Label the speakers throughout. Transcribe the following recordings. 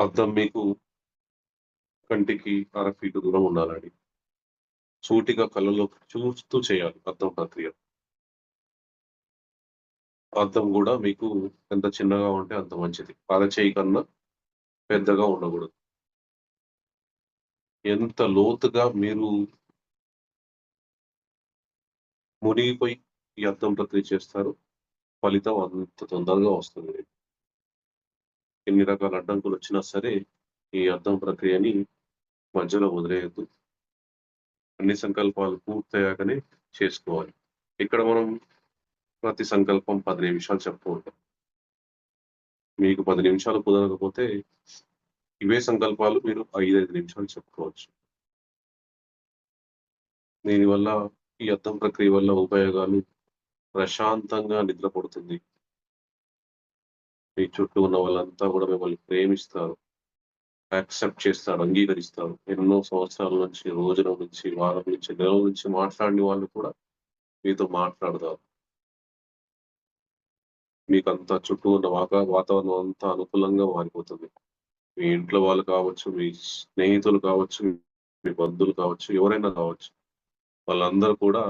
Speaker 1: అద్దం మీకు కంటికి అర ఫీటు దూరం ఉండాలండి. సూటిగా కళ్ళలోకి చూస్తూ చేయాలి అద్దం ప్రక్రియ. అద్దం గూడా మీకు ఎంత చిన్నగా ఉంటే అంత మంచిది. అరచేయి కన్నా పెద్దగా ఉండకూడదు. ఎంత లోతుగా మీరు మునిగిపోయి ఈ అద్దం ప్రక్రియ చేస్తారో, ఫలితం అంత తొందరగా వస్తుంది. ఎన్ని రకాల అడ్డంకులొచ్చినా సరే, ఈ అద్దం ప్రక్రియని మధ్యలో వదిలేయొద్దు. అన్ని సంకల్పాలు పూర్తయ్యాకనే చేసుకోవాలి. ఇక్కడ మనం ప్రతి సంకల్పం 10 నిమిషాలు చెప్తూ ఉంటాం. మీకు 10 నిమిషాలు కుదరకపోతే, ఇవే సంకల్పాలు మీరు 5, 5 నిమిషాలు చెప్పుకోవచ్చు. దీనివల్ల ఈ అద్దం ప్రక్రియ వల్ల ఉపయోగాలు ప్రశాంతంగా నిద్ర పడుతుంది. మీ చుట్టూ ఉన్న వాళ్ళంతా గూడా మిమ్మల్ని ప్రేమిస్తారు. యాక్సెప్ట్ చేస్తారు, అంగీకరిస్తారు. ఎన్నో సంవత్సరాల నుంచి, రోజుల నుంచి, వారం నుంచి, నెలల నుంచి మాట్లాడని వాళ్ళు కూడా మీతో మాట్లాడతారు. మీకంతా చుట్టూ ఉన్న వాతావరణం అంతా అనుకూలంగా మారిపోతుంది. మీ ఇంట్లో వాళ్ళు కావచ్చు, మీ స్నేహితులు కావచ్చు, మీ బంధువులు కావచ్చు, ఎవరైనా కావచ్చు. వాళ్ళందరూ కూడా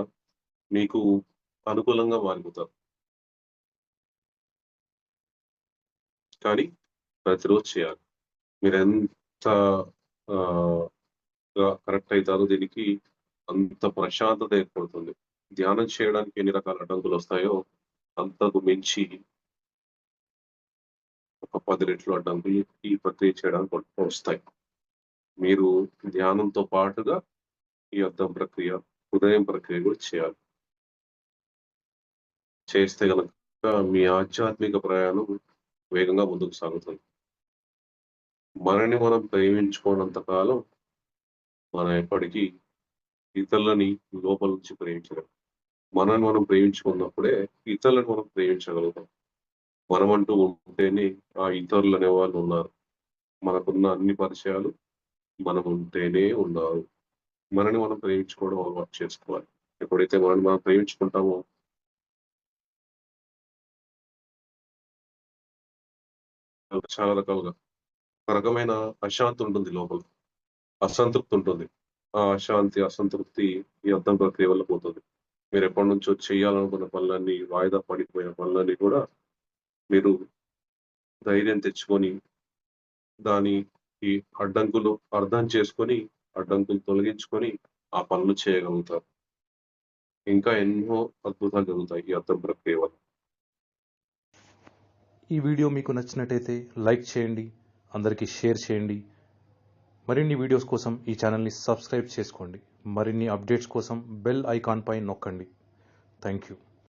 Speaker 1: మీకు అనుకూలంగా మారిపోతారు. కానీ ప్రతిరోజు చేయాలి. మీరెంత ఆహ్, కరెక్ట్ అయితారో దీనికి అంత ప్రశాంతత ఏర్పడుతుంది. ధ్యానం చేయడానికి ఎన్ని రకాల అడ్డంకులొస్తాయో అంతకు మించి ఒక 10 రెట్లు అడ్డంకులు ఈ ప్రక్రియ చేయడానికి వస్తాయి. మీరు ధ్యానంతో పాటుగా ఈ అద్దం ప్రక్రియ, హృదయం ప్రక్రియ కూడా చేయాలి. చేస్తే గనక మీ ఆధ్యాత్మిక ప్రయాణం వేగంగా ముందుకు సాగుతుంది. మనని మనం ప్రేమించుకోనంత కాలం మనం ఎప్పటికీ ఇతరులని లోపల నుంచి ప్రేమించలేం. మనల్ని మనం ప్రేమించుకున్నప్పుడే ఇతరులను మనం ప్రేమించగలుగుతాం. మనమంటూ ఉంటేనే ఆ ఇతరులనేవాళ్ళు ఉన్నారు. మనకున్న అన్ని పరిచయాలు మనం ఉంటేనే ఉన్నారు. మనని మనం ప్రేమించుకోవడం అలవాటు చేసుకోవాలి. ఎప్పుడైతే మనల్ని మనం ప్రేమించుకుంటామో చాలా రకాలుగా ఒక రకమైన అశాంతి ఉంటుంది లోపల. అసంతృప్తి ఉంటుంది. ఆ అశాంతి, అసంతృప్తి ఈ అద్దం ప్రక్రియ వల్ల పోతుంది. మీరెప్పటినుంచో చేయాలనుకున్న పనులన్నీ వాయిదా పడిపోయిన పనులన్నీ కూడా మీరు ధైర్యం తెచ్చుకొని, దాని ఈ అడ్డంకులు అర్థం చేసుకొని, అడ్డంకులు తొలగించుకొని, ఆ పనులు చేయగలుగుతారు. ఇంకా ఎన్నో అద్భుతాలు జరుగుతాయి ఈ అద్దం ప్రక్రియ వల్ల.
Speaker 2: ఈ వీడియో మీకు నచ్చినట్టయితే లైక్ చేయండి, అందరికీ షేర్ చేయండి. మరిన్ని వీడియోస్ కోసం ఈ ఛానల్ని సబ్స్క్రైబ్ చేసుకోండి. మరిన్ని అప్డేట్స్ కోసం బెల్ ఐకాన్ పై నొక్కండి. Thank you.